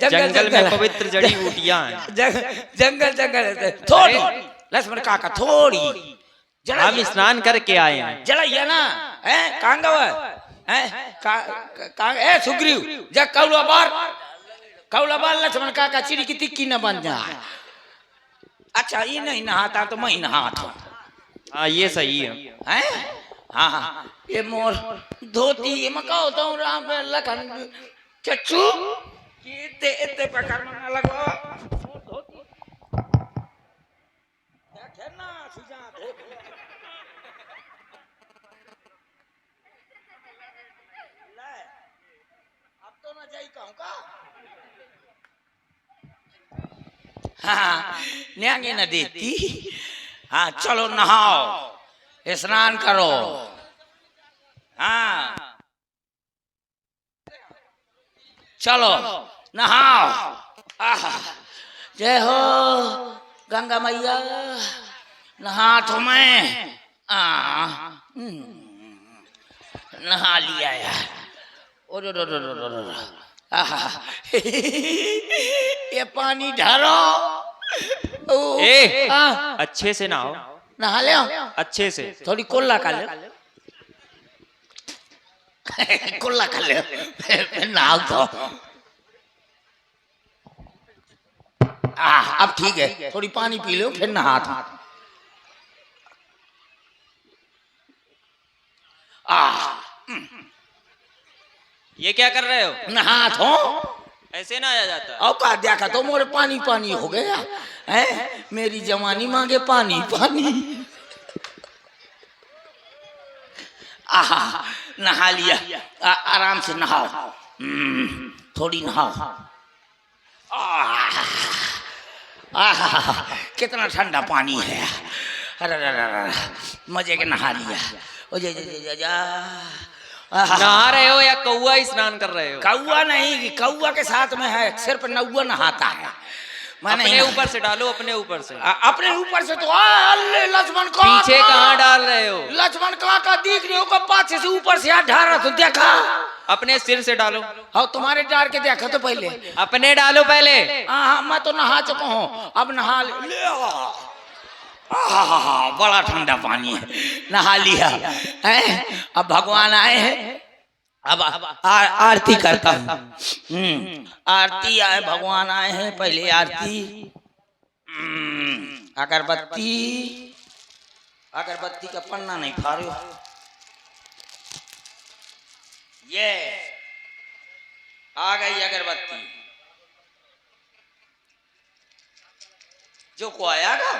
जंगल में पवित्र जड़ी बूटियां हैं। जंगल जंगल थोड़ी लक्ष्मण काका थोड़ी हम स्नान करके आए हैं। जरा ये ना है कांगव है कांग ए सुग्रीव जा कौला बार लक्ष्मण काका चिड़ी की टिक्की न बन जाए। अच्छा ये नहीं नहाता तो मैं नहाता हूँ। हाँ ये सही है। हैं हाँ हाँ ये मोर धोती ये मैं कहो तो राम लखन चच्चू ये इतने प्रकार में लगवा धोती क्या ना सीधा अब तो ना जाई कहूँ का हाँ न्यांगे न देती। हाँ चलो नहाओ स्नान करो। हाँ चलो नहाओ। जय हो गंगा मैया नहा तो मैं नहा लिया यार। ये पानी ढारो ए अच्छे से नहाओ। नहा ले अच्छे से थोड़ी कोल्ला कर ले कोल्ला कर ले नहाओ तो अब ठीक है थोड़ी पानी पी लो फिर नहा था। ये क्या कर रहे हो? नहा तो ऐसे ना आ जाता। और का देखा तो मोरे पानी पानी हो गया है। मेरी जवानी मांगे पानी पानी। आहा नहा लिया आराम से नहाओ थोड़ी नहाओ। कितना ठंडा पानी है। अरे मजे के नहा लिया। ओ जा नहा रहे हो या कौआ स्नान कर रहे हो? कौआ नहीं कौआ के साथ में है सिर्फ नौआ नहाता है। अपने ऊपर से डालो अपने ऊपर से। अपने ऊपर से तो लक्ष्मण का पीछे कहाँ डाल रहे हो? लक्ष्मण का दिख रही हो पाछे से ऊपर से हाथ ढाल रहा तो देखा। अपने सिर से डालो। हाँ तुम्हारे डाल के देखा तो पहले अपने डालो पहले। हाँ मैं तो नहा चुका हूँ अब नहा ले। बड़ा ठंडा पानी है नहा लिया है। अब भगवान आए हैं अब आरती करता हूँ। आरती आए भगवान आए हैं पहले आरती अगरबत्ती अगरबत्ती का पन्ना नहीं फाड़ो। ये आ गई अगरबत्ती जो को आएगा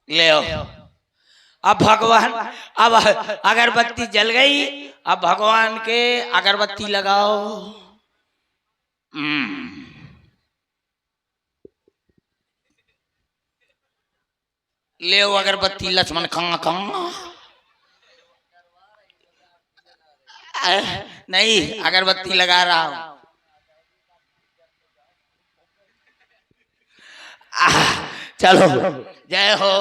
ले अब भगवान अब अगरबत्ती जल गई। अब भगवान के अगरबत्ती लगाओ। ले अगरबत्ती लक्ष्मण खा खा नहीं अगरबत्ती लगा रहा हूं। चलो जय हो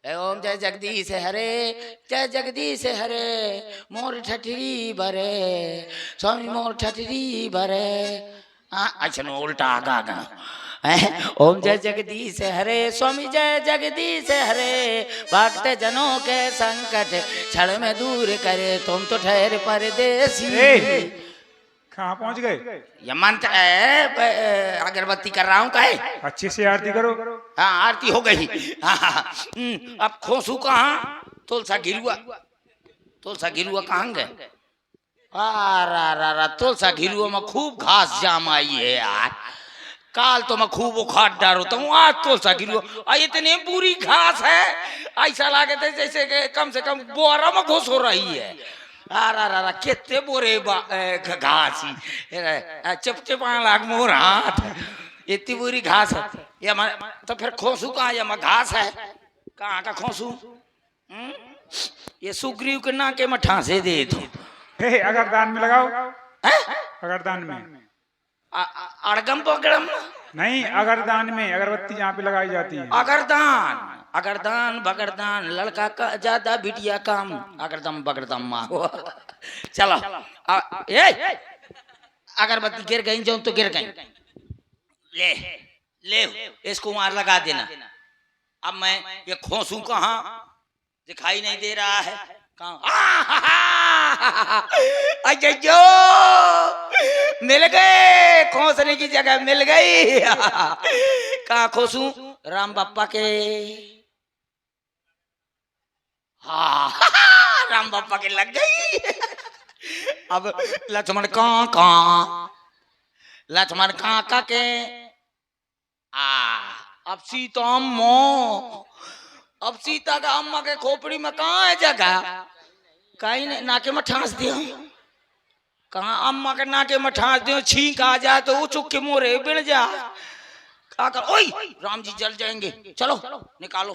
ओम जय जगदीश हरे जय जगदीश हरे मोर ठठरी भरे स्वामी मोर ठठरी भरे। अच्छा उल्टा आगा ओम जय जगदीश हरे स्वामी जय जगदीश हरे भक्त जनों के संकट क्षण में दूर करे तुम तो ठहर परदेसी। कहाँ पहुँच गए? ये मंत्र अगरबत्ती कर रहा हूँ कहे अच्छे से आरती करो। हाँ आरती हो गई। अब खोसू कहाँ तुलसा गिरुआ कहाँ गए? तुलसा गिरुआ में खूब घास जाम आई है यार। काल तो मैं खूब उखाड़ डाल होता हूँ आज तुलसा गिरुआ इतनी बुरी घास है ऐसा लगे थे जैसे कि कम से कम बोरा में घुस हो रही है। कितने बोरे घास चिपचिपा लाग मोर हाथ इतनी बुरी घास है। ये तो फिर खोसू कहाँ ये घास है कहाँ का खोसू? ये सुग्रीव के नाके में ठांसे दे दो। हे अगरदान में लगाओ। हैं? अगरदान में अड़गम पकड़म नहीं, अगरदान में अगरबत्ती जहाँ पे लगाई जाती है। अगरदान अगरदान बगरदान लड़का का ज्यादा बिटिया काम अगरदम बगरदम माँ चलो ए अगरबत्ती गिर गई जो तो गिर गई ले ले इसको वहां लगा देना। अब मैं ये खोसूं कहाँ दिखाई नहीं दे रहा है कहाँ जो मिल गए खोसने की जगह मिल गई कहाँ खोसूं राम बाप्पा के हाँ राम बाप्पा के लग गई। अब लक्ष्मण कहाँ लक्ष्मण कहाँ के अब सीता अम्मा अब सीता का अम्मा के खोपड़ी में कहाँ है जगह कहीं नहीं नाके में ठांस दियो कहाँ अम्मा के नाके में ठांस दियो छींक आ जाए तो वो चुक के मोरे बिड़ जा क्या कर ओए राम जी जल जाएंगे चलो निकालो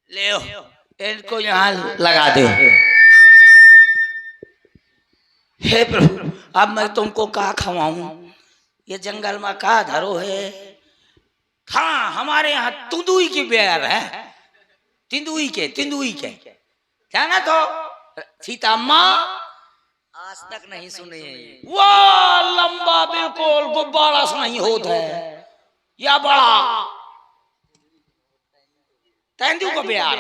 ले इनको यहाँ लगा दो। हे प्रभु अब मैं तुमको क्या खवाऊं ये जंगल में का धरो है। हाँ हमारे यहाँ तुंदुई की बेर है तिंदुई के जाना तो सीता अम्मा आज तक नहीं सुने वो लंबा बिल्कुल गुब्बारा सा नहीं होता है या बड़ा तेंदू का बिहार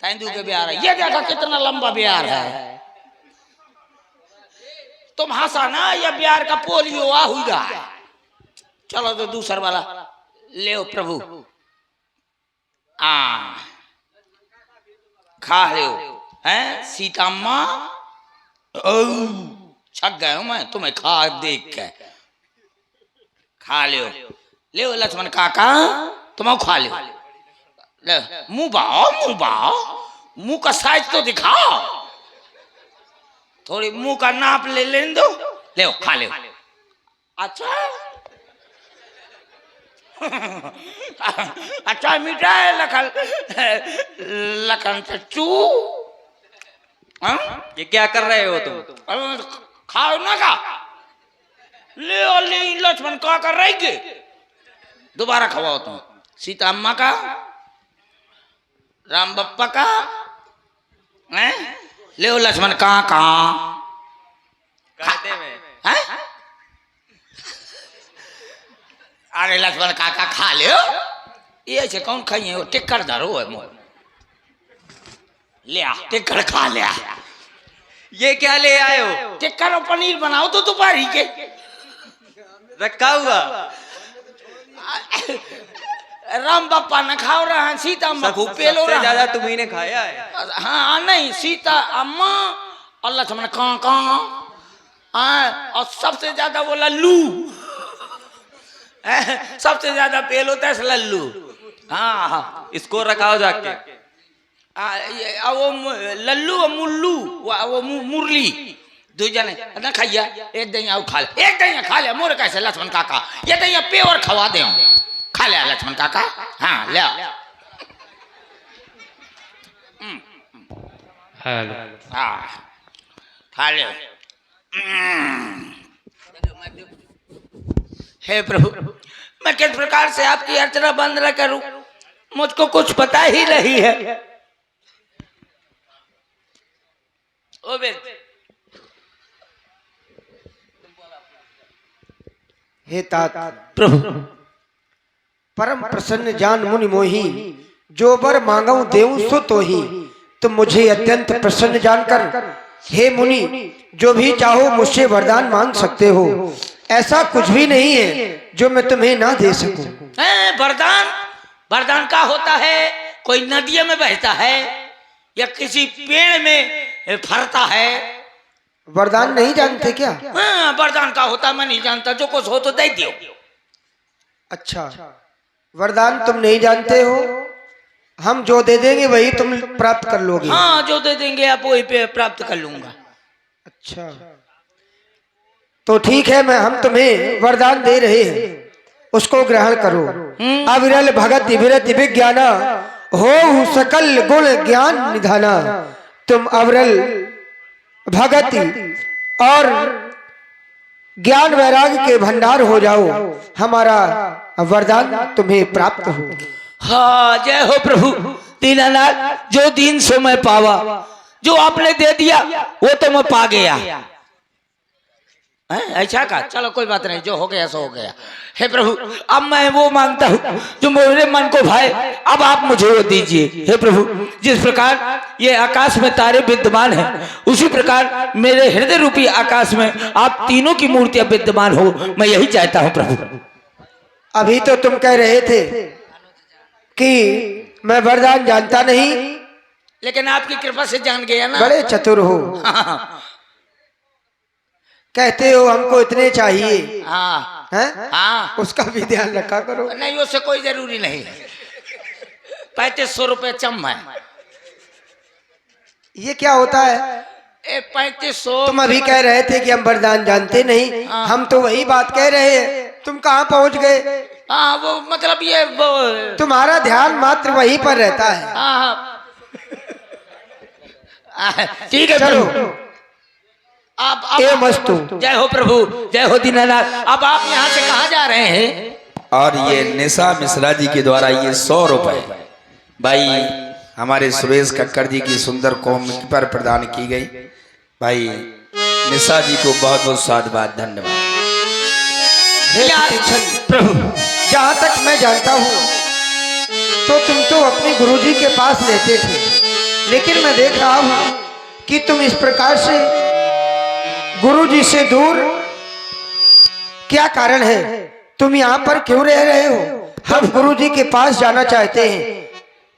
तेंदू के बिहार ये देखा कितना लंबा बिहार है। तुम हंसा ना ये बिहार का पोलियो आ हुआ है। चलो तो दूसरा वाला ले प्रभु खा ले हैं सीता अम्मा छक गए हूं मैं तुम्हें खा देख के खा ले लक्ष्मण काका तुम खा ले मुंह बाओ मुंह का साइज तो दिखाओ थोड़ी मुंह का नाप ले दो ले खा ले अच्छा अच्छा मीठा है लखन चच्चू ये क्या कर रहे हो तुम खाओ ना का ले लक्ष्मण का कर रही के दोबारा खवाओ तुम सीता अम्मा का राम बप्पा का हैं ले लक्ष्मण कहाँ खाते में अरे लक्ष्मण काका खा ले ये से कौन खाइए वो टिक्कर धरो है मोर ले टिक्कर खा ले ये क्या ले आए हो टिक्कर और पनीर बनाओ तो दोपहरी के रखा हुआ राम बाप्पा न खाओ रहा है सीता अम्मा खूब पेलो रहा ज्यादा तुम्ही ने खाया है। हाँ नहीं सीता अम्मा और लक्ष्मण कहाँ और सबसे ज्यादा वो लल्लू सबसे ज्यादा पेल होता है लल्लू। हाँ इसको रखाओ जाके वो लल्लू और मुल्लू वो मुरली दो जने ना खाइया एक दैया खा ले एक दैया खा ले मोर कैसे लक्ष्मण काका ये दैया पेवर खवा दे खा ले लक्ष्मण काका हाँ ले हाँ खा ले हे प्रभु मैं किस प्रकार से आपकी अर्चना बंद न करूं मुझको कुछ पता ही नहीं है। ओ हे तात प्रभु परम प्रसन्न जान मुनि मोही जो बर मांगऊं देऊं सो तो ही तुम मुझे अत्यंत प्रसन्न जानकर हे मुनि जो भी चाहो मुझसे वरदान मांग सकते हो ऐसा कुछ भी नहीं है जो मैं तुम्हें ना दे सकूं। वरदान वरदान का होता है कोई नदियों में बहता है या किसी पेड़ में फरता है। वरदान नहीं जानते क्या? हाँ वरदान का होता मैं नहीं जानता जो कुछ हो तो दे दियो। अच्छा वरदान तुम नहीं जानते हो हम जो दे देंगे वही तुम प्राप्त कर लोगे। हाँ जो दे देंगे आप वही पे प्राप्त कर लूंगा। अच्छा तो ठीक है मैं हम तुम्हें वरदान दे रहे हैं उसको ग्रहण करो। अविरल भगत विरत विज्ञान हो सकल गुण ज्ञान निधाना, तुम अवरल भगति और ज्ञान वैराग्य के भंडार हो जाओ, हमारा वरदान तुम्हें प्राप्त हो। हाँ जय हो प्रभु दीनानाथ, जो दीन सो मैं पावा, जो आपने दे दिया वो तो मैं पा गया। ऐसा का, चलो कोई बात नहीं, जो हो गया सो हो गया। हे प्रभु अब मैं वो मांगता हूँ जो मेरे मन को भाए, अब आप मुझे वो दीजिए। हे प्रभु जिस प्रकार ये आकाश में तारे विद्यमान हैं, उसी प्रकार मेरे हृदय रूपी आकाश में आप तीनों की मूर्तियां विद्यमान हो, मैं यही चाहता हूँ प्रभु। अभी तो तुम कह रहे थे कि मैं वरदान जानता नहीं, लेकिन आपकी कृपा से जान गया ना। बड़े चतुर हो। कहते हो हमको इतने चाहिए, हाँ हैं? हाँ, उसका भी ध्यान रखा करो। नहीं उससे कोई जरूरी नहीं। 3500 रुपये चम है। ये क्या होता है? 3500। तुम अभी कह रहे थे कि हम वरदान जानते नहीं, हम तो वही बात कह रहे हैं, तुम कहाँ पहुंच गए? हाँ वो मतलब ये तुम्हारा ध्यान मात्र वहीं पर रहता है। हाँ ठीक है चलो प्रभु। आप ए मस्तु। जय हो प्रभु, जय हो दीनानाथ। अब आप यहाँ से कहाँ जा रहे हैं? और ये निशा मिश्रा जी के द्वारा ये 100 रुपए भाई हमारे सुरेश कक्कड़ जी की सुंदर कॉमेडी पर प्रदान की गई। भाई निशा जी को बहुत बहुत साधुवाद, धन्यवाद। प्रभु जहाँ तक मैं जानता हूँ तो तुम तो अपने गुरुजी के पास रहते थे, लेकिन मैं देख रहा हूँ कि तुम इस प्रकार से गुरुजी से दूर, क्या कारण है? तुम यहाँ पर क्यों रह रहे हो? हम गुरुजी के पास जाना चाहते हैं।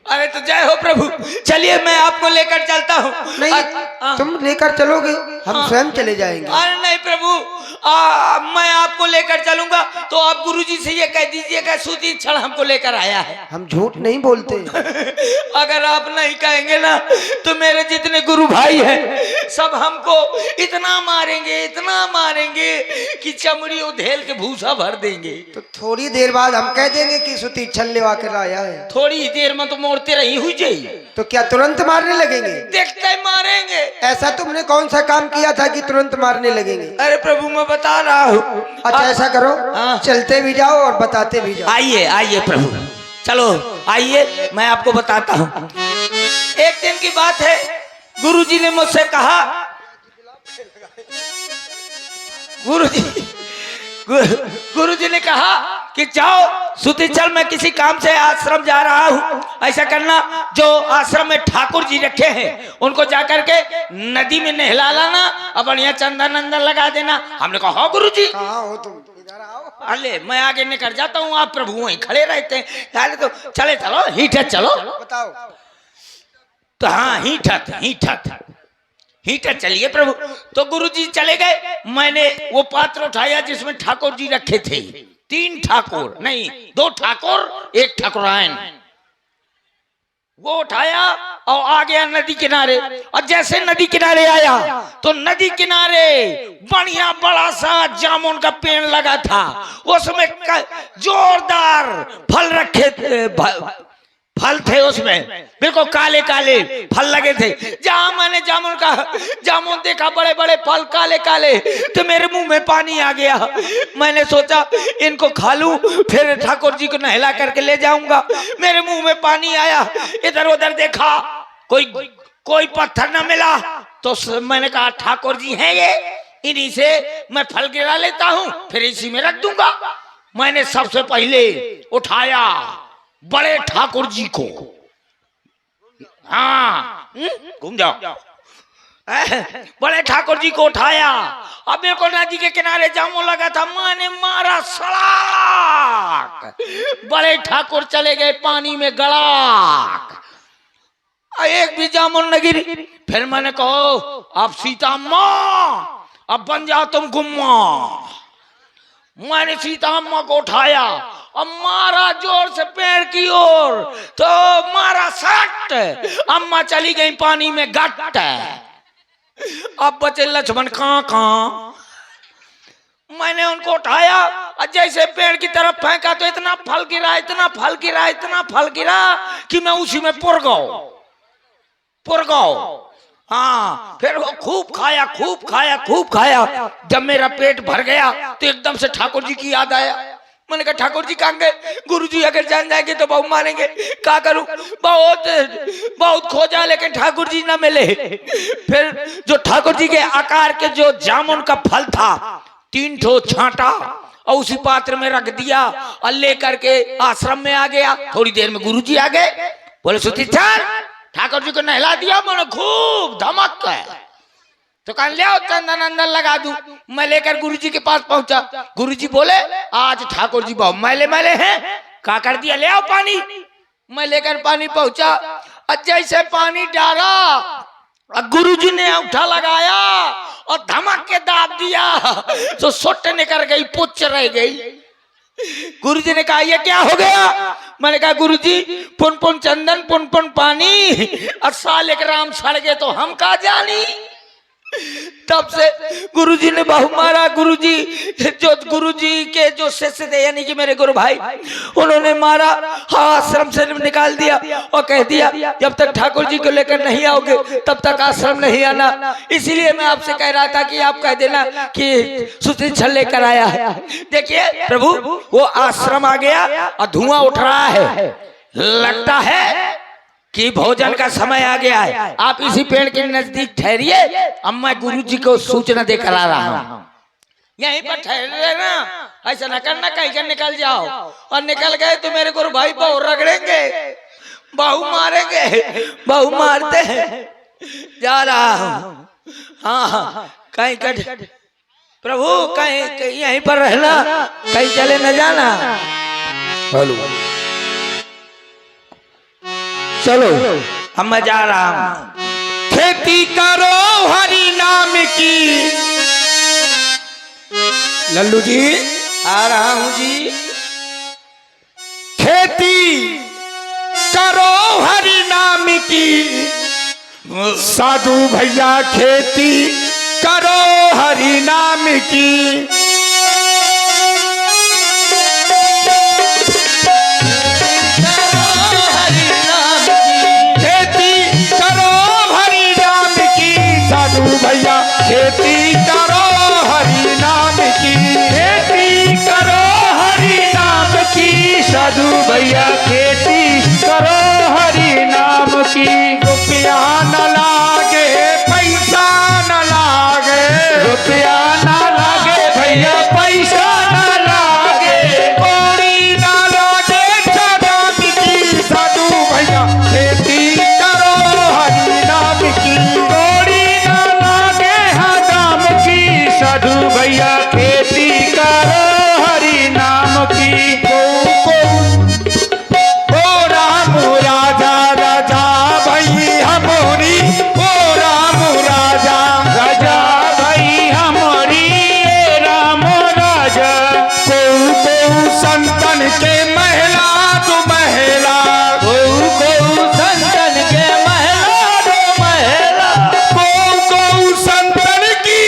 अरे तो जय हो प्रभु, चलिए मैं आपको लेकर चलता हूँ। नहीं तुम लेकर चलोगे, हम स्वयं चले जाएंगे। अरे नहीं प्रभु, मैं आपको लेकर चलूंगा तो आप गुरुजी से ये कह दीजिएगा सुधीर क्षण हमको लेकर आया है। हम झूठ नहीं बोलते। अगर आप नहीं कहेंगे ना तो मेरे जितने गुरु भाई हैं सब हमको इतना मारेंगे कि चमड़ी उधेल के भूसा भर देंगे। तो थोड़ी देर बाद हम कह देंगे कि सुती छल लेवा कर आया है। थोड़ी ही देर में तो मोड़ते रही हुई जाइए। तो क्या तुरंत मारने लगेंगे? देखते ही मारेंगे। ऐसा तुमने कौन सा काम किया था कि तुरंत मारने लगेंगे? अरे प्रभु मैं बता रहा हूँ। अच्छा ऐसा करो, हाँ। चलते भी जाओ और बताते भी जाओ। आइए प्रभु, चलो आइए मैं आपको बताता हूँ। एक दिन की बात है, गुरुजी ने मुझसे कहा, गुरुजी ने कहा कि जाओ सुती चल, मैं किसी काम से आश्रम जा रहा हूँ। ऐसा करना, जो आश्रम में ठाकुर जी रखे हैं उनको जाकर के नदी में नहला लाना और बढ़िया चंदन अंदर लगा देना। हमने कहा हाँ गुरुजी। कहाँ हो तुम? इधर आओ। अरे मैं आगे निकल जाता हूँ, आप प्रभु वहीं खड़े रहते हैं। तो चले चलो हीठत चलो। बताओ। तो हाँ हीठत चलिए प्रभु। तो गुरुजी चले गए, मैंने वो पात्र उठाया जिसमें ठाकुर जी रखे थे। 3 ठाकुर नहीं, 2 ठाकुर 1 ठाकुरायन। वो उठाया और आ गया नदी किनारे। और जैसे नदी किनारे आया तो नदी किनारे बढ़िया बड़ा सा जामुन का पेड़ लगा था। उसमें जोरदार फल रखे थे, फल थे उसमें, बिल्कुल काले काले फल लगे थे। जहां मैंने जामुन देखा, बड़े बड़े फल काले काले, तो मेरे मुंह में पानी आ गया। मैंने सोचा इनको खा लूं, फिर ठाकुर जी को नहला करके ले जाऊंगा। मेरे मुंह में पानी आया, इधर उधर देखा, कोई पत्थर न मिला। तो मैंने कहा ठाकुर जी हैं ये, इन्हीं से मैं फल गिरा लेता हूं, फिर इसी में रख दूंगा। मैंने सबसे पहले उठाया बड़े ठाकुर जी को। हाँ घूम जाओ। बड़े ठाकुर जी को उठाया। अब मेरे को नदी के किनारे जामुन लगा था, मैंने मारा सड़ाक, बड़े ठाकुर चले गए पानी में गड़ाक, एक भी जामुन न गिरी। फिर मैंने कहो अब सीता माँ अब बन जाओ तुम गुम्मा। मैंने सीता अम्मा को उठाया और मारा जोर से पेड़ की ओर, तो मारा सट, अम्मा चली गई पानी में गट। अब बचे लक्ष्मण कहाँ। मैंने उनको उठाया और जैसे पेड़ की तरफ फेंका तो इतना फल गिरा, इतना फल गिरा, इतना फल गिरा कि मैं उसी में पुर गया। हाँ, फिर वो खूब खाया, खूब खाया, खूब खाया। जब मेरा पेट भर गया तो एकदम से ठाकुर जी की याद आया। मैंने कहा ठाकुर जी कहाँ गए? गुरु जी अगर जान जाएंगे तो बहु मारेंगे, क्या करूं? बहुत खोजा लेकिन ठाकुर जी ना मिले। फिर जो ठाकुर जी के आकार के जो जामुन का फल था 3 ठो छांटा और उसी पात्र में रख दिया और लेकर के आश्रम में आ गया। थोड़ी देर में गुरु जी आ गए, बोले सुतीचर ठाकुर जी को नहला दिया। मैंने खूब धमक कर तो कहा ले आओ चंदन अंदर लगा दूं। मैं लेकर गुरु जी के पास पहुंचा। गुरु जी बोले आज ठाकुर जी बहुत मैले मैले हैं, क्या कर दिया? ले आओ पानी। मैं लेकर पानी पहुंचा और जैसे पानी डाला और गुरु जी ने अंगूठा लगाया और धमक के दाब दिया तो सुट निकल गई, पुच्छ रह गई। गुरु जी ने कहा ये क्या हो गया? मैंने कहा गुरु जी पुन पुन चंदन पुन पुन पानी और साल 1 राम सड़ गए तो हम कहा जानी। तब से गुरुजी ने बहु मारा। गुरुजी के जो शिष्य थे यानी कि मेरे गुरु भाई, उन्होंने मारा, आश्रम से निकाल दिया और कह दिया जब तक ठाकुर जी को लेकर नहीं आओगे तब तक आश्रम नहीं आना। इसीलिए मैं आपसे कह रहा था कि आप कह देना कि सुतीक्षण लेकर आया है। देखिए प्रभु वो आश्रम आ गया और धुआं उठ रहा है, लगता है कि भोजन का समय आ गया है। आप इसी पेड़ के नजदीक ठहरिए, अब मैं गुरु जी को सूचना देकर आ रहा हूँ। यहीं पर ठहरे ना, ऐसा न करना कहीं का निकल जाओ। और निकल गए तो मेरे गुरु भाई बहु रगड़ेंगे, बहु मारेंगे, बहु मारते हैं। जा रहा हूँ। हाँ कहीं का प्रभु कहीं यहीं पर रहना, कहीं चले न जाना। हेलो चलो अब मैं जा रहा हूं। खेती करो हरि नाम की। लल्लू जी आ रहा हूं जी। खेती करो हरि नाम की। साधु भैया खेती करो हरि नाम की। भैया खेती करो हरि नाम की। खेती करो हरि नाम की। साधु भैया खेती करो हरि नाम की। रुपया न लागे पैसा न लागे, रुपया न लागे भैया पैसा न लागे, कौड़ी न लागे चादर की। साधु भैया खेती करो हरि नाम की। साधु भैया खेती करो हरि नाम की। ओ राम राजा राजा भाई हमारी, ओ राम राजा राजा भाई हमारी, राम राजा। को संतन के महला तो महला, को संतन के महला तो महला, को संतन की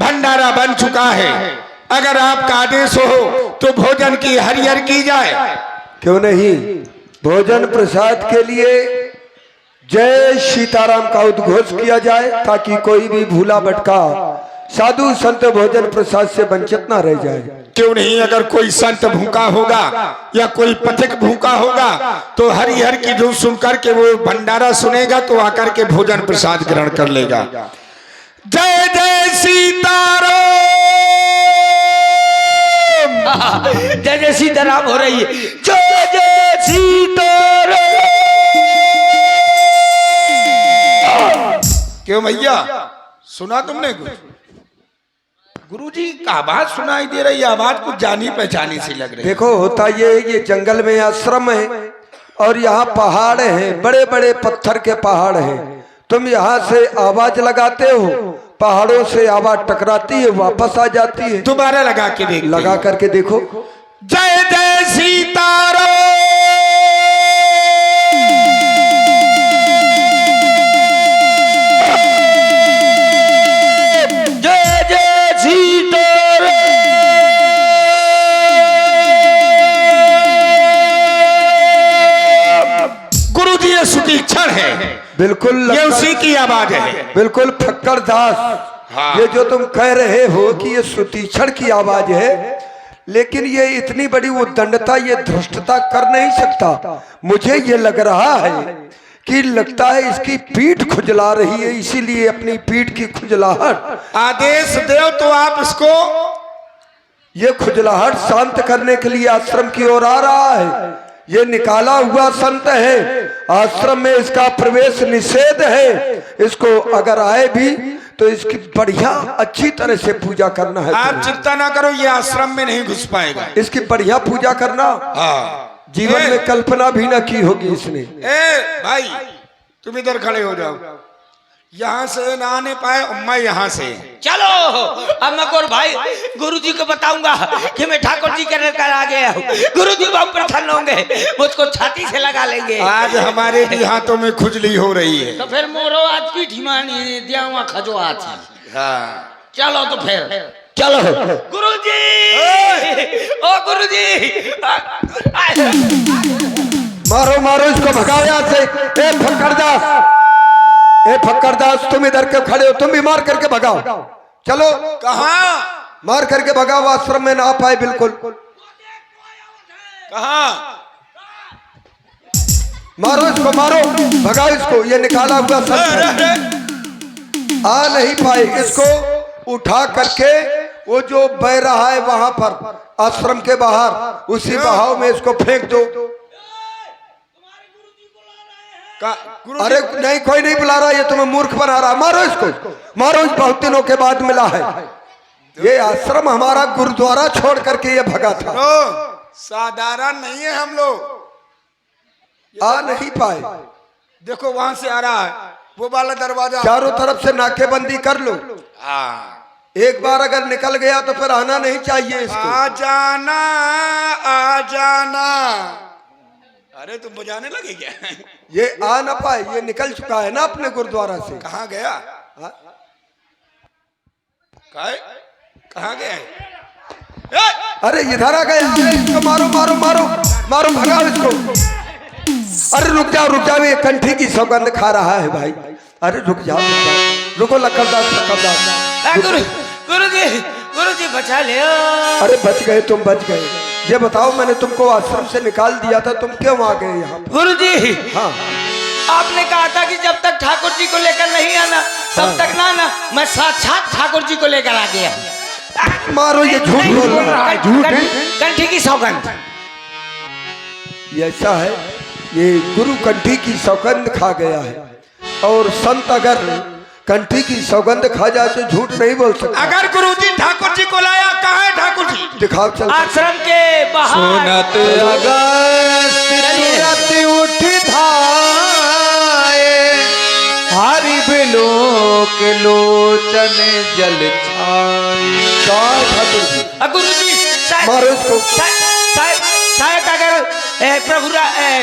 भंडारा बन चुका है। अगर आपका आदेश हो तो भोजन की हरिहर की जाए। क्यों नहीं? भोजन प्रसाद के लिए जय सीताराम का उद्घोष किया जाए ताकि कोई भी भूला भटका साधु संत भोजन प्रसाद से वंचित न रह जाए। क्यों नहीं? अगर कोई संत भूखा होगा या कोई पथिक भूखा होगा तो हरिहर की धुन सुनकर के वो भंडारा सुनेगा तो आकर के भोजन प्रसाद ग्रहण कर लेगा। जय जय सीताराम। जय जय सीताराम हो रही है, जय जय सीताराम। क्यों भैया, सुना तुमने कुछ? गुरुजी का आवाज सुनाई दे रही है, आवाज कुछ जानी पहचानी सी लग रही है। देखो होता ये जंगल में आश्रम है और यहाँ पहाड़ हैं, बड़े बड़े पत्थर के पहाड़ हैं। तुम यहाँ से आवाज लगाते हो, पहाड़ों से आवाज टकराती है, वापस आ जाती है। दोबारा लगा के देख, लगा करके देखो। जय जय सीताराम। जय जय सीताराम। गुरुजी ये सुतीक्षण है, बिल्कुल ये उसी की आवाज है। बिल्कुल फक्कड़ दास, हाँ। ये जो तुम कह रहे हो कि ये सुतीक्षण की आवाज है, लेकिन ये इतनी बड़ी उद्दंडता, ये धृष्टता कर नहीं सकता। मुझे ये लग रहा है कि लगता है इसकी पीठ खुजला रही है, इसीलिए अपनी पीठ की खुजलाहट। आदेश देव तो आप इसको, ये खुजलाहट शांत करने के लिए आश्रम की ओर आ रहा है। ये निकाला हुआ संत है, आश्रम में इसका प्रवेश निषेध है। इसको अगर आए भी तो इसकी बढ़िया अच्छी तरह से पूजा करना है। आप चिंता ना करो, ये आश्रम में नहीं घुस पाएगा। इसकी बढ़िया पूजा करना, हाँ। जीवन में कल्पना भी न की होगी इसने। ए भाई, तुम इधर खड़े हो जाओ, यहाँ से ना आने पाए, मैं यहाँ से। चलो अब मैं गोर भाई गुरुजी को बताऊंगा कि मैं ठाकुर जी के लेकर आ गया हूँ। गुरुजी बहुत प्रसन्न होंगे, मुझको छाती से लगा लेंगे। आज हमारे भी हाथों में खुजली हो रही है। तो फिर मोरो आज पीठी मानी दिया हुआ खजो आती। हाँ। चलो तो फिर चलो। गुरुजी, ओ गुरुजी, मारो मारो इसको, भगाओ यहाँ से। ए फक्कड़दास, ए फक्कड़दास, तुम इधर के खड़े हो, तुम भी मार करके भगाओ। चलो, कहाँ मार करके भगाओ, आश्रम में ना पाए बिल्कुल। कहाँ? मारो इसको, मारो, भगाओ इसको। ये निकाला हुआ संत है, आ नहीं पाए। इसको उठा करके वो जो बह रहा है वहां पर आश्रम के बाहर, उसी बहाव में इसको फेंक दो। अरे नहीं, कोई नहीं बुला रहा, ये तुम्हें मूर्ख बना रहा। मारो इसको, मारो। इस बहुत दिनों के बाद मिला है। ये आश्रम हमारा गुरुद्वारा छोड़ करके ये भगा था। साधारण नहीं है हम लोग, आ नहीं पाए। देखो वहां से आ रहा है वो वाला दरवाजा। चारों तरफ से नाकेबंदी कर लो। एक बार अगर निकल गया तो फिर आना नहीं चाहिए इसको। आ जाना, आ जाना। अरे तुम बजाने लगे क्या? ये आ ना पाए, ये निकल चुका है ना अपने गुरुद्वारा से। कहाँ गया? कहाँ गया है? अरे इधर आ गया। इसको मारो मारो मारो मारो, भगाओ इसको। अरे रुक जाओ, ये कंठी की सौगंध खा रहा है भाई। अरे रुक जाओ, रुको लक्कड़दास। गुरुजी बचा ले। अरे बच गए, तुम बच गए। ये बताओ, मैंने तुमको आश्रम से निकाल दिया था, तुम क्यों आ गए यहाँ? गुरुजी, हाँ, आपने कहा था कि जब तक ठाकुर जी को लेकर नहीं आना तब तक ना आना। मैं साक्षात ठाकुर जी को लेकर आ गया। मारो, ये झूठ बोल रहा है, झूठ है। कंठी की सौगंध। ये ऐसा है, ये गुरु कंठी की सौगंध खा गया है। और संत अगर कंठी की सौगंध खा जाए तो झूठ नहीं बोल सकता। अगर गुरुजी ठाकुर जी को लाया, कहाँ है ठाकुर जी? दिखाओ, चल। आश्रम के बाहर सुनत अगस्त उठ धाए, हरि बिलो के लोचन जल छाए। ठाकुर जी, गुरुजी मारो इसको। शायद अगर प्रभु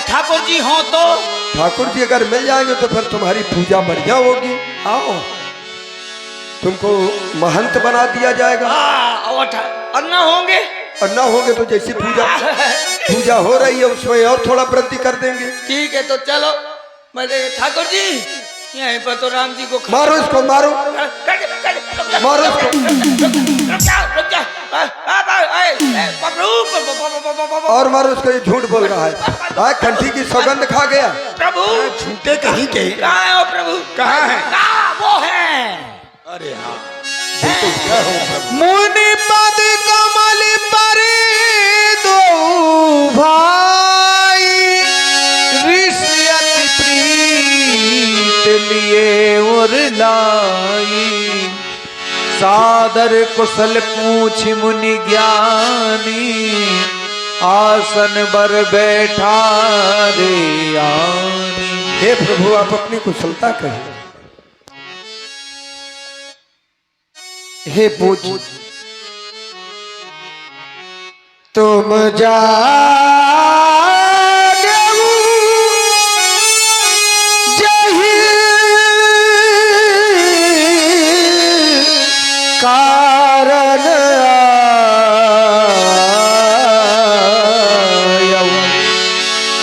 ठाकुर जी हो तो। ठाकुर जी अगर मिल जाएंगे तो फिर तुम्हारी पूजा बढ़िया होगी। आओ, तुमको महंत बना दिया जाएगा। और न होंगे, और ना होंगे तो जैसी पूजा हो रही है उसमें और थोड़ा वृद्धि कर देंगे। ठीक है, तो चलो। मैं ठाकुर जी यहीं पर तो राम जी को मारो इसको, मारो मारो इसको। और मारो इसको, ये झूठ बोल रहा है। कंठी की सौगंध खा गया। प्रभु झूठे कहीं के। कहाँ है वो प्रभु? कहाँ है? वो है। अरे हाँ, मुनि पद कमल पर दो भाई ऋषि अति प्रीत लिए और लाई सादर कुशल पूछ मुनि ज्ञानी आसन बर बैठा रे आनी। हे प्रभु आप अपनी कुशलता कहें। हे पूज्य तुम कारण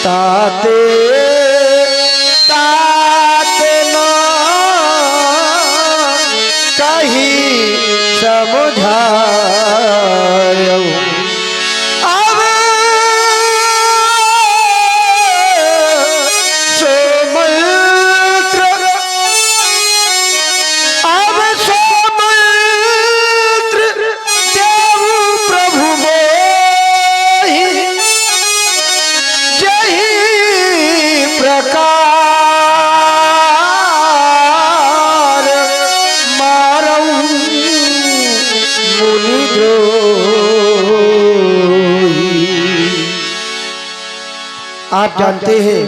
ताते ताते न कहीं समझायो अब सोमंत्र अब सोमंत्र देव प्रभु मोहि जही प्रकार मारऊ मुनि द्रोही। आप जानते हैं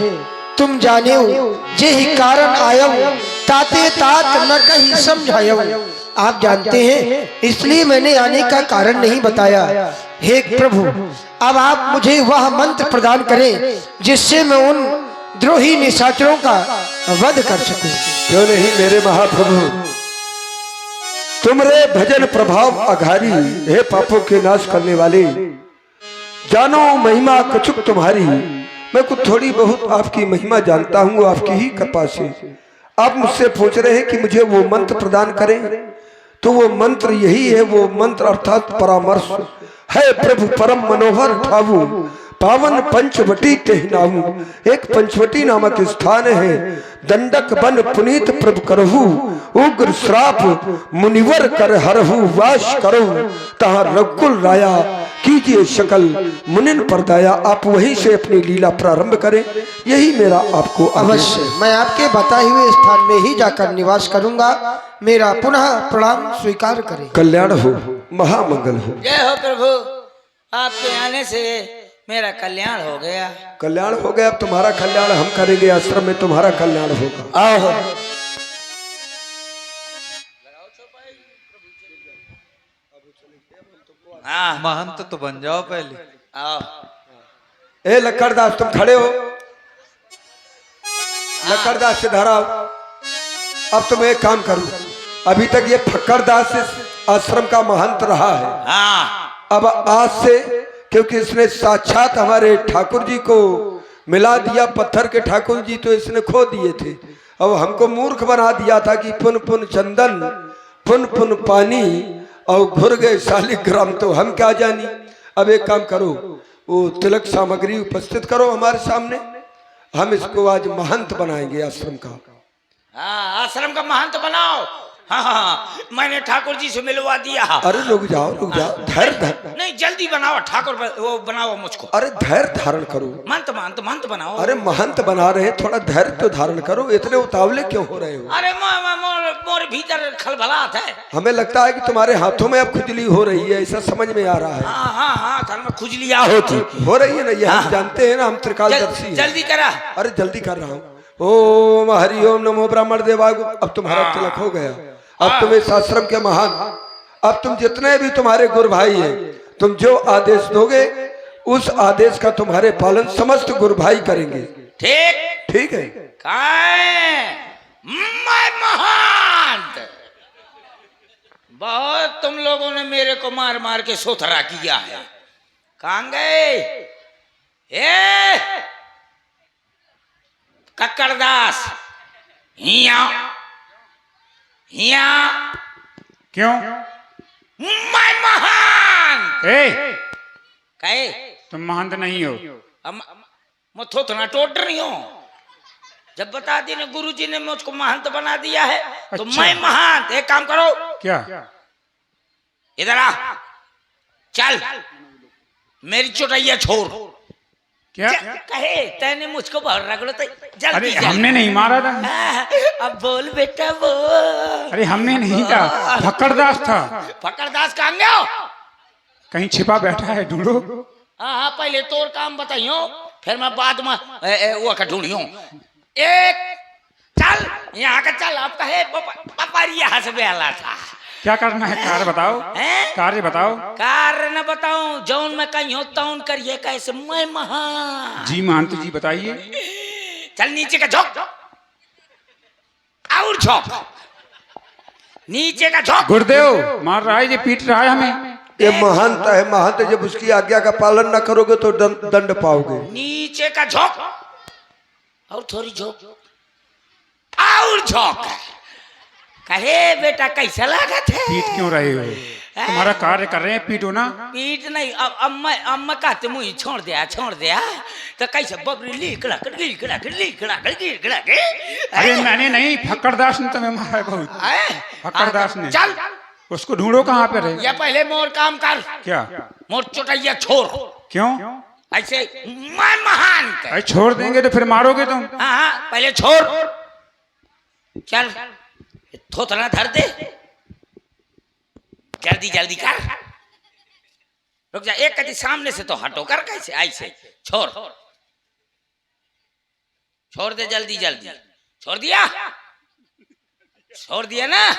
तुम जाने जे ही कारण आयो ताते तात न कहीं समझायो। आप जानते हैं इसलिए मैंने आने का कारण नहीं बताया। हे प्रभु अब आप मुझे वह मंत्र प्रदान करें जिससे मैं उन द्रोही निशाचरों का वध कर सकूं। क्यों नहीं मेरे महाप्रभु, तुमरे भजन प्रभाव अघारी, हे पापों के नाश करने वाले, जानो महिमा कछुक तुम्हारी। मैं कुछ थोड़ी बहुत आपकी महिमा जानता हूँ आपकी ही कृपा से। आप मुझसे पूछ रहे हैं कि मुझे वो मंत्र प्रदान करें, तो वो मंत्र यही है। वो मंत्र अर्थात परामर्श है। प्रभु परम मनोहर ठावु पावन पंचवटी तेहनाऊ। एक पंचवटी नामक स्थान है। दंडक बन पुनीत प्रभु करहु, उग्र श्राप मुनिवर कर हरहु। वास करो तहाँ रघुकुल राया, कीजिए शकल मुनिन पर दया। आप वहीं से अपनी लीला प्रारंभ करें, यही मेरा आपको अवश्य मैं आपके बताए हुए स्थान में ही जाकर निवास करूंगा। मेरा पुनः प्रणाम स्वीकार करें। कल्याण हो, महामंगल हो। जय हो प्रभु, आपके आने से मेरा कल्याण हो गया। कल्याण हो गया। अब तुम्हारा कल्याण हम करेंगे, आश्रम में तुम्हारा कल्याण होगा। आओ हाँ महंत तो बन जाओ पहले। आओ। ए लक्कड़दास तुम खड़े हो, लक्कड़दास से धरा। अब तुम एक काम करो, अभी तक ये फक्कड़दास इस आश्रम का महंत रहा है। हाँ अब आज से, क्योंकि इसने साक्षात हमारे ठाकुर जी को मिला दिया, पत्थर के ठाकुर जी तो इसने खो दिए थे। अब हमको मूर्ख बना दिया था कि पुन पुन चंदन पुन पुन पानी और घुर गए शालिग्राम, तो हम क्या जानी। अब एक काम करो, वो तिलक सामग्री उपस्थित करो हमारे सामने, हम इसको आज महंत बनाएंगे आश्रम का। हाँ आश्रम का महंत बनाओ। हाँ हाँ मैंने ठाकुर जी से मिलवा दिया। अरे रुक जाओ, धैर्य नहीं जल्दी बनाओ ठाकुर वो बनाओ मुझको। अरे धैर्य धारण करो। मंत मंत मंत बनाओ। अरे महंत बना रहे, थोड़ा धैर्य तो धारण करो। इतने उतावले क्यों हो रहे हो? अरे मोर भीतर खलबलाहट है। हमें लगता है कि तुम्हारे हाथों में अब खुजली हो रही है, ऐसा समझ में आ रहा है। हाँ हाँ हाँ थान में खुजलियाँ होती हो रही है ना, ये हम जानते हैं ना, हम त्रिकालदर्शी हैं। जल्दी करा। अरे जल्दी कर रहा हूँ। ओम हरि ओम नमो ब्राह्मण देवागु। अब तुम्हारा तिलक हो गया। अब तुम इस आश्रम के महान, अब तुम जितने भी तुम्हारे गुरु भाई हैं, तुम जो आदेश दोगे उस आदेश का तुम्हारे पालन समस्त गुरु भाई करेंगे। ठीक ठीक है। मैं महंत, बहुत तुम लोगों ने मेरे को मार मार के सोथरा किया है। कहाँ गए ए कक्कड़दास? हिया हिया। क्यों? मैं महंत। कहे तुम महंत नहीं हो। मैं थोथना टोट रही हूँ। जब बता दी ना गुरुजी ने मुझको महंत बना दिया है, तो अच्छा। मैं महंत। एक काम करो, क्या? इधर आ, चल मेरी चुटैया छोड़। क्या? कहे तैने मुझको बहुत रगड़ो तो जल्दी अरे जल्दी। हमने नहीं मारा था। अब बोल बेटा बोल। अरे हमने नहीं था, फक्कड़दास था। फक्कड़दास कहाँ गया? कहीं छिपा बैठा है, ढूंढो। हाँ पहले तोर काम बताइयो, फिर मैं बाद में वो का ढूंढियो। एक चल यहाँ का चल, आपका है पापा यहाँ से बेला था। क्या करना है? कार्य बताओ, हैं? कार्य बताओ। कार्य न बताऊं, जौन मैं कहीं हो तौन करिए कैसे मैं महान। जी महंत जी बताइए। चल नीचे का झोंक और झोंक, नीचे का झोंक। गुरुदेव मार रहा है, ये पीट रहा है हमें। ये महंत है, महंत जब उसकी आज्ञा का पालन न करोगे तो दंड पाओगे। नीचे का झोंक और थोड़ी झोंक और झोंक। कहे बेटा कैसा लगा थे? पीट क्यों रहे हो? तुम्हारा कार्य कर रहे हैं, पीटो ना। पीट नहीं, अब मैं कहते मुझे छोड़ दिया तो कैसे बबरी लीकड़ा अरे मैंने नहीं, फक्कड़दास ने तुम्हें मारा है बहुत। फक्कड़दास ने। चल उसको ढूंढो कहाँ पे रहे। या पहले मोर काम कर। क्या? मोर चुटैया छोड़। क्यों? ऐसे मैं महान कर। अरे छोड़ देंगे तो फिर मारोगे तुम। हाँ पहले छोड़। चल थोतना धर दे, जल्दी जल्दी कर। रुक जा, एक कदी सामने से तो हटो कर, कैसे ऐसे छोड़ दे जल्दी जल्दी। छोड़ दिया ना?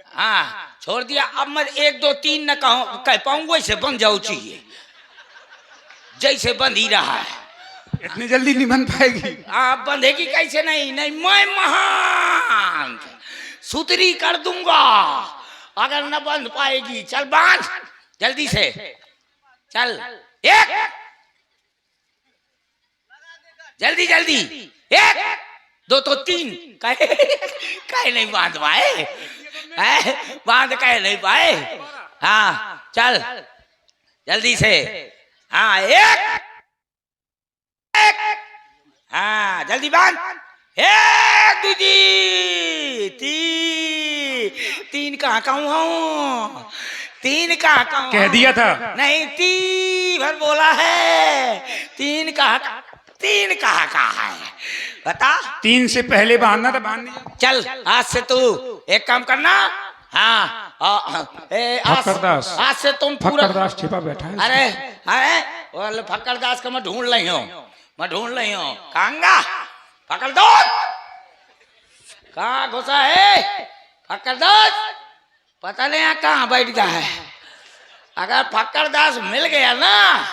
हाँ छोड़ दिया। अब मैं 1 2 3 न कह पाऊंगा, वैसे बन जाओ चाहिए जैसे बंध ही रहा है। इतनी जल्दी नहीं बन पाएगी। आप बंधेगी कैसे? नहीं मैं महान सुतरी कर दूंगा अगर न बंध पाएगी। चल बांध जल्दी से, चल। एक जल्दी 1 2 तो 3। कहे नहीं बांध पाए? बांध कहे नहीं पाए? हाँ चल जल्दी से। हाँ एक हाँ जल्दी बांध। 1 2 3 कहाँ हूँ? 3 कहाँ कह दिया था। नहीं 3 भर बोला है। 3 कहाँ है बता। 3 से पहले बांधना था, बांध दिया। चल आज से तू एक काम करना। हाँ फक्कड़दास। आज से तुम पूरा। फक्कड़दास छिपा बैठा है। अरे फक्कड़दास का मैं ढूंढ रही हूँ। कांगा फक्कड़दास कहाँ घुसा है? फक्कड़दास पता नहीं यहाँ कहाँ बैठ गया है। अगर फक्कड़दास मिल गया ना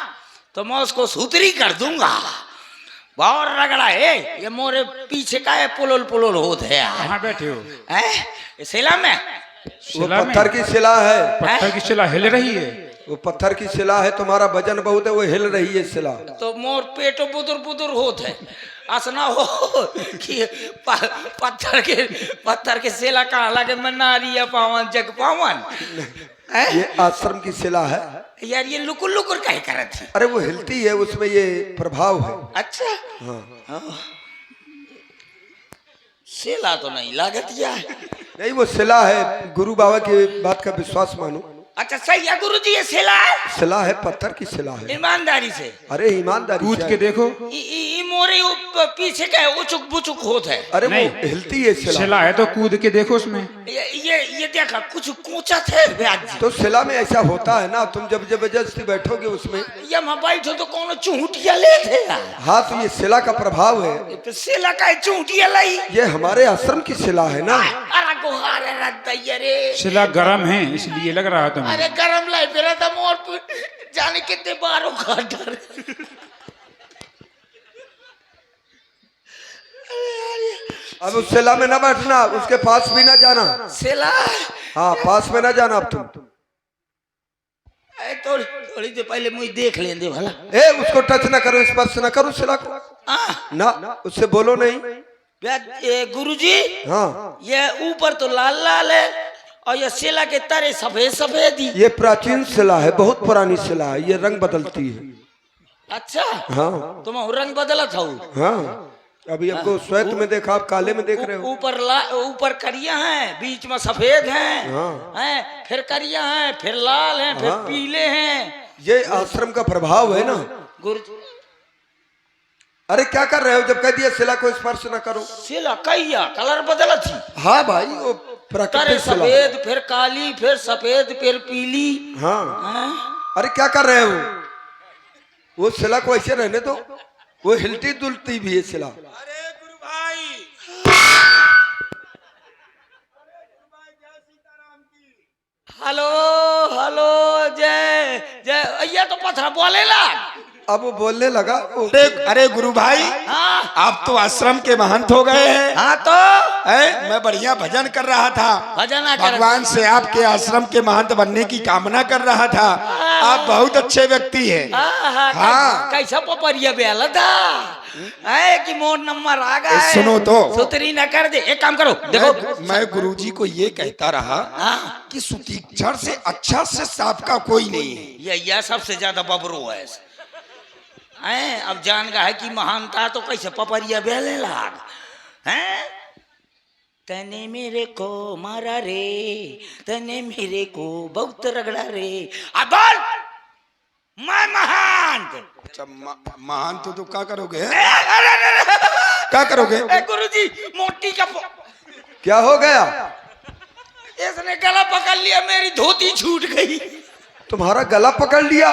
तो मैं उसको सूतरी कर दूंगा। बहुत रगड़ा है ये, मोरे पीछे का है पुलोल होते है। कहाँ बैठे हो? शिला में। वो पत्थर की शिला है। पत्थर की शिला हिल रही है। वो पत्थर की शिला है, तुम्हारा वजन बहुत है, वो हिल रही है शिला। तो मोर पेटो बुदुर होत है। असना हो कि पत्थर के शिला कहाँ लगे? मैं नारिया पावन जग पावन। ये आश्रम की शिला है यार, ये लुकुर कहे करत थी। अरे वो हिलती है, उसमें ये प्रभाव है। अच्छा हाँ। शिला तो नहीं लागत यार। नहीं वो शिला है, गुरु बाबा की बात का विश्वास मानो। अच्छा सही है गुरु जी, ये शिला है। शिला है, पत्थर की शिला है। ईमानदारी से। अरे ईमानदारी कूद से के देखो। मोरे पीछे का उचुक बुचुक होत है। अरे नहीं। वो हिलती है शिला। शिला है तो कूद के देखो उसमें। ये देखा कुछ कूचा थे। तो शिला में ऐसा होता है ना, तुम जब जबरदस्ती बैठोगे उसमें। ये मैं बैठो तो कौन चूंटिया ले थे। हाँ तो ये शिला का प्रभाव है। तो शिला का चूंटिया लाई। ये हमारे आश्रम की शिला है ना। अरे गुहारे रे। शिला गरम है इसलिए लग रहा तुम्हें। अरे गरम लाई मेरा था मोर जाने कितने बारों का डर। अब उस शिला में न बैठना, उसके पास भी न जाना। शिला। हाँ पास में न जाना अब तुम। थोड़ी देर पहले मुझे देख लेंदे भला। उसको टच न करो, स्पर्श न करो शिला को ना, उससे बोलो नहीं। गुरुजी हाँ ये ऊपर तो लाल है और ये शिला के तारे सफेद ही। ये प्राचीन शिला है, बहुत पुरानी शिला है, ये रंग बदलती है। अच्छा हाँ तुम रंग बदला था। हाँ अभी आपको श्वेत में देखा, आप काले में देख रहे हो। ऊपर करिया हैं, बीच में सफेद हैं, हाँ। हैं, फिर करिया हैं, फिर लाल हैं, फिर हाँ। पीले हैं। ये आश्रम का प्रभाव है ना। गुरु अरे क्या कर रहे हो? जब कह दिया शिला को स्पर्श न करो। सिला कैया कलर बदला थी। हाँ भाई, वो अरे प्राकृतिक शिला। सफेद फिर काली फिर सफेद फिर पीली। हाँ। हैं? अरे क्या कर रहे हो? वो शिला को ऐसे रहने दो, वो हिलती डुलती भी है शिला। हेलो हेलो जय जय, ये तो पत्थर बोलेला। अब वो बोलने लगा। अरे गुरु भाई, हाँ आप तो आश्रम के महंत हो गए हैं। हाँ तो मैं बढ़िया भजन कर रहा था, भजन कर भगवान से आपके आश्रम के महंत बनने की कामना कर रहा था। आप बहुत अच्छे व्यक्ति हैं। हाँ। कैसा पपरिया बेला था है कि मोर नंबर आ गया है। सुनो तो। सुतरी न कर दे, एक काम करो देखो। मैं गुरुजी को ये कहता रहा हाँ कि सुतीक्षण से अच्छा से सांप का कोई नहीं है। ये सबसे ज्यादा बबरू है। अब जान गया है कि महानता तो कैसे पपरिया बेले लाग हैं। तने मेरे को मारा रे, तने मेरे को बहुत रगड़ा रे। अब बोल मैं महान। अच्छा, महान तो क्या करोगे? क्या करोगे? गुरुजी मोटी का क्या हो गया? इसने गला पकड़ लिया, मेरी धोती छूट गई। तुम्हारा गला पकड़ लिया?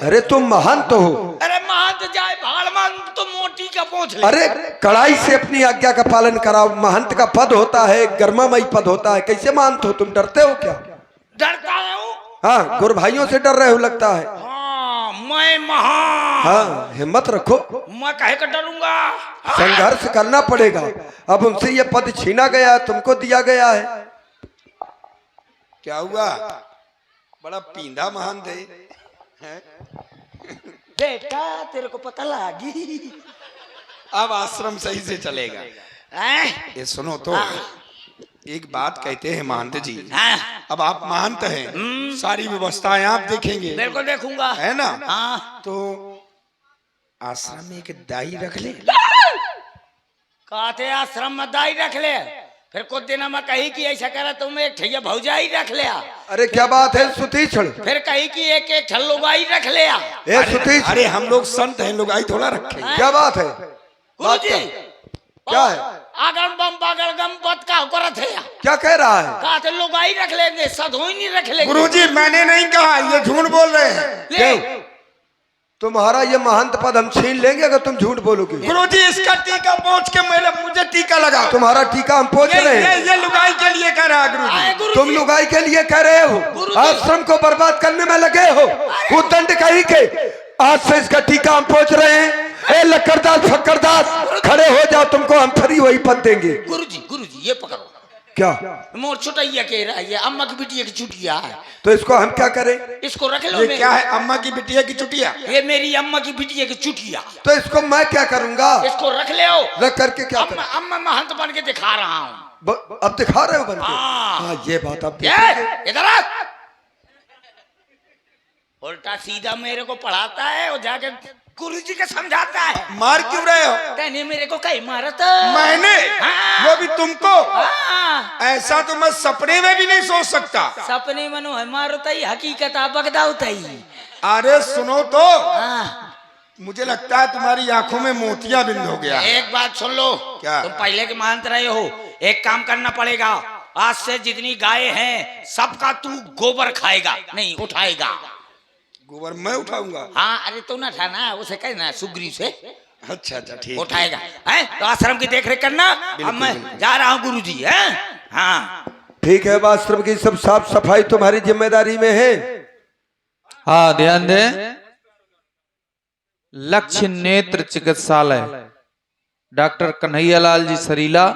अरे तुम महान तो हो। अरे महान तो जाए भाड़ मान, तो मोटी का पहुंच ले। अरे कड़ाई से अपनी आज्ञा का पालन कराओ। महंत का पद होता है, गर्मामयी पद होता है। कैसे मानते हो? तुम डरते हो क्या? डरता हूँ। हाँ, गुरु भाइयों से डर रहे हो लगता है। हाँ मैं महान। हाँ, हिम्मत रखो। मैं कहे का डरूंगा? संघर्ष करना पड़ेगा। अब उनसे ये पद छीना गया, तुमको दिया गया है। क्या हुआ? बड़ा पींदा महान थे। बेटा तेरे को पता लगी? अब आश्रम सही से चलेगा। ये सुनो तो, एक बात कहते हैं महंत जी। अब आप महंत हैं, सारी व्यवस्थाएं आप देखेंगे। बिल्कुल देखूंगा, है ना? हाँ। तो आश्रम में एक दाई रख ले। कहते आश्रम में दाई रख ले। फिर कुछ दिन में कही कि ऐसा करा तुम एक ठैया भौजाई रख लिया। अरे क्या बात है सुतीक्षण? फिर कही कि एक एक ठल्लुगाई रख लिया। सुतीक्षण, अरे हम लोग संत हैं, लुगाई थोड़ा रखे। क्या बात है? गुरुजी क्या है? आगम बम पागल गम पत का करत है। क्या कह रहा है? कहते लुगाई रख लेंगे, सधोई नहीं रख लेंगे। गुरुजी मैंने नहीं कहा, ये झूठ बोल रहे हैं। ले तुम्हारा ये महंत पद हम छीन लेंगे अगर तुम झूठ बोलोगे। गुरुजी इसका टीका पहुंच के मुझे टीका लगा। तुम्हारा टीका हम पहुंच रहे हैं। ये लुगाई के लिए कह रहा है गुरुजी। आए गुरुजी। तुम लुगाई के लिए कह रहे हो, गुरुजी। आश्रम को बर्बाद करने में लगे हो। उद्दंड कही के आज से इसका टीका हम पहुंच रहे हैं। ए लक्कड़दास फक्कड़दास, खड़े हो जाओ, तुमको हम फ्री वही पद देंगे। गुरुजी ये पकड़ो। क्या? मोर छुटैया कह रहा है, ये अम्मा की बिटिया की चुटिया है। तो इसको हम क्या करें? इसको रख लो। ये क्या है? अम्मा की बिटिया की चुटिया? ये मेरी अम्मा की बिटिया की चुटिया। तो इसको मैं क्या करूंगा? इसको रख ले आओ। रख करके क्या अम्मा अम्मा महंत बन के दिखा रहा हूँ। अब दिखा रहे हो बन के? हाँ। हाँ, ये बात आप ये इधर आ। उल्टा सीधा मेरे को पढ़ाता है और जाके गुरुजी के समझाता है। मार क्यों रहे हो? तने मेरे को कहीं मारा था? मैंने? हाँ। वो भी तुमको? हाँ। ऐसा तो मैं सपने में भी नहीं सोच सकता। सपने मनो है मारो तई, हकीकत बगदाऊ तई। अरे सुनो तो, हाँ। मुझे लगता है तुम्हारी आंखों में मोतिया बिंद हो गया। एक बात सुन लो। क्या? तुम पहले के मानते रहे हो। एक काम करना पड़ेगा, आज से जितनी गाय हैं सबका तू गोबर खाएगा, नहीं उठाएगा। गोबर मैं उठाऊंगा? हाँ अरे तू ना उठाना, उसे कहना सुग्रीव से। अच्छा ठीक। उठाएगा है तो आश्रम की देखरेख करना। अब मैं जा रहा हूँ गुरुजी। है हाँ ठीक है। अब आश्रम की सब साफ सफाई तुम्हारी जिम्मेदारी में है। हाँ ध्यान दें। लक्ष्य नेत्र चिकित्सालय, डॉक्टर कन्हैयालाल जी सरीला,